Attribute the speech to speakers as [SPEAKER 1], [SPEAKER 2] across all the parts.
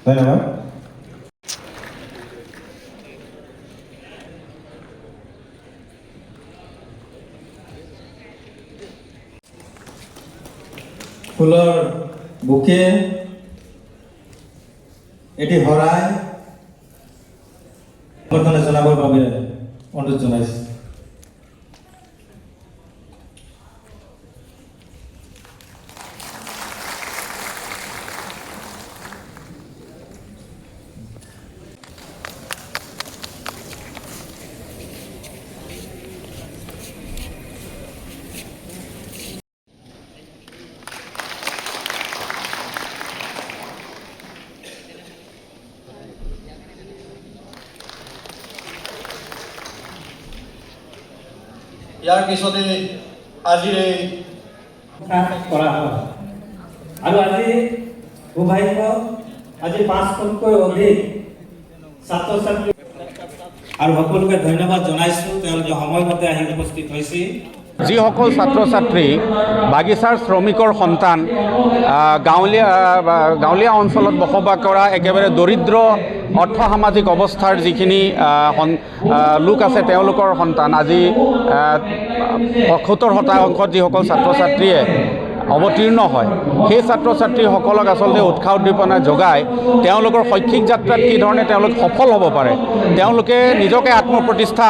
[SPEAKER 1] ধন্যবাদ। ফুলৰ বুকে এটি হৰাই অভ্যৰ্থনা জনাবৰ বাবে অনুৰোধ জনাইছোঁ।
[SPEAKER 2] ইয়াৰ পিছতে আজিৰ এই
[SPEAKER 3] কৰা হয় আৰু আজি সৌভাগ্য আজি 500তকৈ অধিক ছাত্ৰ ছাত্ৰী আৰু সকলোকে ধন্যবাদ জনাইছোঁ তেওঁলোকে সময়মতে আহি উপস্থিত হৈছে।
[SPEAKER 4] যিসকল ছাত্ৰ ছাত্ৰী বাগিচাৰ শ্ৰমিকৰ সন্তান গাঁৱলীয়া অঞ্চলত বসবাস কৰা একেবাৰে দৰিদ্ৰ অৰ্থ সামাজিক অৱস্থাৰ যিখিনি লোক আছে তেওঁলোকৰ সন্তান আজি ৭৫% যিসকল ছাত্ৰ ছাত্ৰীয়ে অৱতীৰ্ণ হয় সেই ছাত্ৰ ছাত্ৰীসকলক আচলতে উৎসাহ উদ্দীপনা যোগাই তেওঁলোকৰ শৈক্ষিক যাত্ৰাত কি ধৰণে তেওঁলোক সফল হ'ব পাৰে, তেওঁলোকে নিজকে আত্মপ্ৰতিষ্ঠা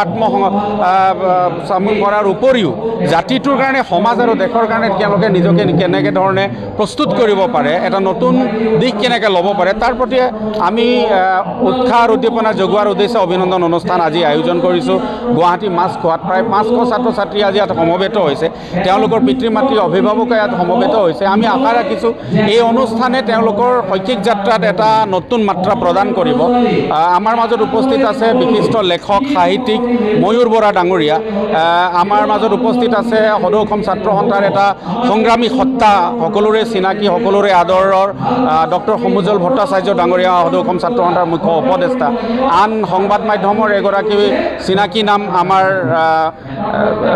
[SPEAKER 4] চামুল কৰাৰ উপৰিও জাতিটোৰ কাৰণে সমাজ আৰু দেশৰ কাৰণে তেওঁলোকে নিজকে কেনেকৈ ধৰণে প্ৰস্তুত কৰিব পাৰে, এটা নতুন দিশ কেনেকৈ ল'ব পাৰে তাৰ প্ৰতি আমি উৎসাহ আৰু উদ্দীপনা যোগোৱাৰ উদ্দেশ্যে অভিনন্দন অনুষ্ঠান আজি আয়োজন কৰিছোঁ গুৱাহাটী মাছখোৱাত। প্ৰায় 500 ছাত্ৰ ছাত্ৰী আজি ইয়াত সমবেত হৈছে, তেওঁলোকৰ পিতৃ মাতৃ অভিভাৱকে ইয়াত সমবেত হৈছে। আমি আশা ৰাখিছোঁ এই অনুষ্ঠানে তেওঁলোকৰ শৈক্ষিক যাত্ৰাত এটা নতুন মাত্ৰা প্ৰদান কৰিব। আমাৰ মাজত উপস্থিত আছে বিশিষ্ট লেখক সাহিত্যিক ময়ূৰ বৰা ডাঙৰীয়া, আমাৰ মাজত উপস্থিত আছে সদৌ অসম ছাত্ৰ সন্থাৰ এটা সংগ্ৰামী সত্তা, সকলোৰে চিনাকি সকলোৰে আদৰৰ ডক্টৰ সমুজল ভট্টাচাৰ্য ডাঙৰীয়া সদৌ অসম ছাত্ৰ সন্থাৰ মুখ্য উপদেষ্টা। আন সংবাদ মাধ্যমৰ এগৰাকী চিনাকি নাম আমাৰ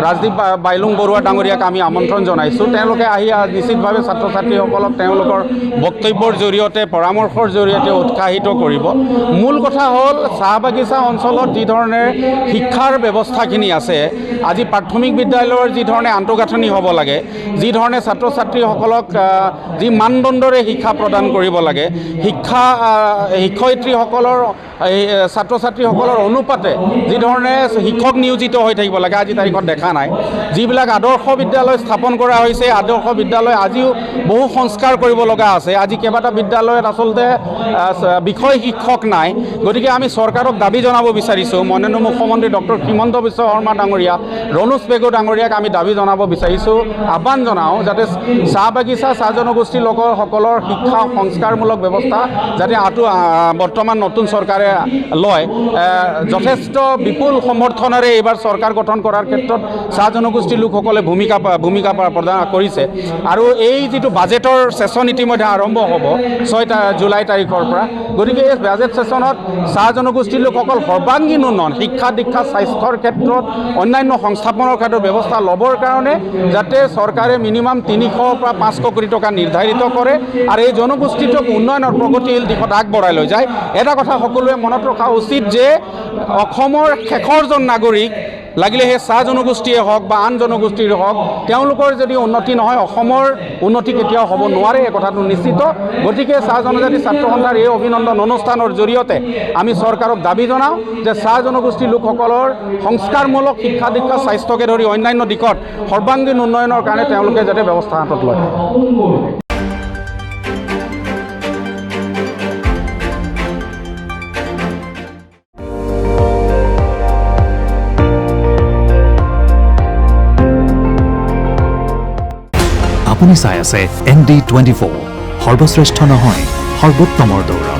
[SPEAKER 4] ৰাজদীপ বাইলুং বৰুৱা ডাঙৰীয়াক আমি আমন্ত্ৰণ জনাইছোঁ। তেওঁলোকে আহি নিশ্চিতভাৱে ছাত্ৰ ছাত্ৰীসকলক তেওঁলোকৰ বক্তব্যৰ জৰিয়তে পৰামৰ্শৰ জৰিয়তে উৎসাহিত কৰিব। মূল কথা হ'ল চাহ বাগিচা অঞ্চলত যি ধৰণে শিক্ষাৰ ব্যৱস্থাখিনি আছে, আজি প্ৰাথমিক বিদ্যালয়ৰ যি ধৰণে আন্তঃগাঁথনি হ'ব লাগে, যি ধৰণে ছাত্ৰ ছাত্ৰীসকলক যি মানদণ্ডৰে শিক্ষা প্ৰদান কৰিব লাগে, শিক্ষয়িত্ৰীসকলৰ ছাত্ৰ ছাত্ৰীসকলৰ অনুপাতে যি ধৰণে শিক্ষক নিয়োজিত হৈ থাকিব লাগে আজি তাৰিখত দেখা নাই। যিবিলাক আদৰ্শ বিদ্যালয় স্থাপন কৰা হৈছে, আদৰ্শ বিদ্যালয় আজিও বহু সংস্কাৰ কৰিব লগা আছে। আজি কেইবাটা বিদ্যালয়ত আচলতে বিষয় শিক্ষক নাই। গতিকে আমি চৰকাৰক দাবী জনাব বিচাৰিছোঁ, মাননীয় মুখ্যমন্ত্ৰী ডক্টৰ হিমন্ত বিশ্ব শৰ্মা ডাঙৰীয়া, ৰণোজ পেগু ডাঙৰীয়াক আমি দাবী জনাব বিচাৰিছোঁ, আহ্বান জনাওঁ যাতে চাহ বাগিচা চাহ জনগোষ্ঠীৰ লোকসকলৰ শিক্ষা সংস্কাৰমূলক ব্যৱস্থা যাতে বৰ্তমান নতুন চৰকাৰে লয়। যথেষ্ট বিপুল সমৰ্থনেৰে এইবাৰ চৰকাৰ গঠন কৰাৰ ক্ষেত্ৰত চাহ জনগোষ্ঠীৰ লোকসকলে ভূমিকা প্ৰদান কৰিছে। আৰু এই যিটো বাজেটৰ ছেছন ইতিমধ্যে আৰম্ভ হ'ব 6 জুলাই তাৰিখৰ পৰা। গতিকে এই বাজেট ছেছনত চাহ জনগোষ্ঠীৰ লোকসকল সৰ্বাংগীন উন্নয়ন, শিক্ষা দীক্ষা স্বাস্থ্যৰ ক্ষেত্ৰত অন্যান্য সংস্থাপনৰ ক্ষেত্ৰত ব্যৱস্থা ল'বৰ কাৰণে যাতে চৰকাৰে মিনিমাম 300 পৰা 500 কোটি টকা নিৰ্ধাৰিত কৰে আৰু এই জনগোষ্ঠীটোক উন্নয়নৰ প্ৰগতিশীল দিশত আগবঢ়াই লৈ যায়। এটা কথা সকলোৱে মনত ৰখা উচিত যে অসমৰ শেষৰজন নাগৰিক লাগিলে সেই চাহ জনগোষ্ঠীয়ে হওক বা আন জনগোষ্ঠীৰে হওক, তেওঁলোকৰ যদি উন্নতি নহয় অসমৰ উন্নতি কেতিয়াও হ'ব নোৱাৰে, এই কথাটো নিশ্চিত। গতিকে চাহ জনজাতি ছাত্ৰ সন্থাৰ এই অভিনন্দন অনুষ্ঠানৰ জৰিয়তে আমি চৰকাৰক দাবী জনাওঁ যে চাহ জনগোষ্ঠীৰ লোকসকলৰ সংস্কাৰমূলক শিক্ষা দীক্ষা স্বাস্থ্যকে ধৰি অন্যান্য দিশত সৰ্বাংগীন উন্নয়নৰ কাৰণে তেওঁলোকে যাতে ব্যৱস্থা হাতত লয়।
[SPEAKER 5] আপুনি চাই আছে ND24 সৰ্বশ্ৰেষ্ঠ নহয় সৰ্বোত্তমৰ দৌৰা।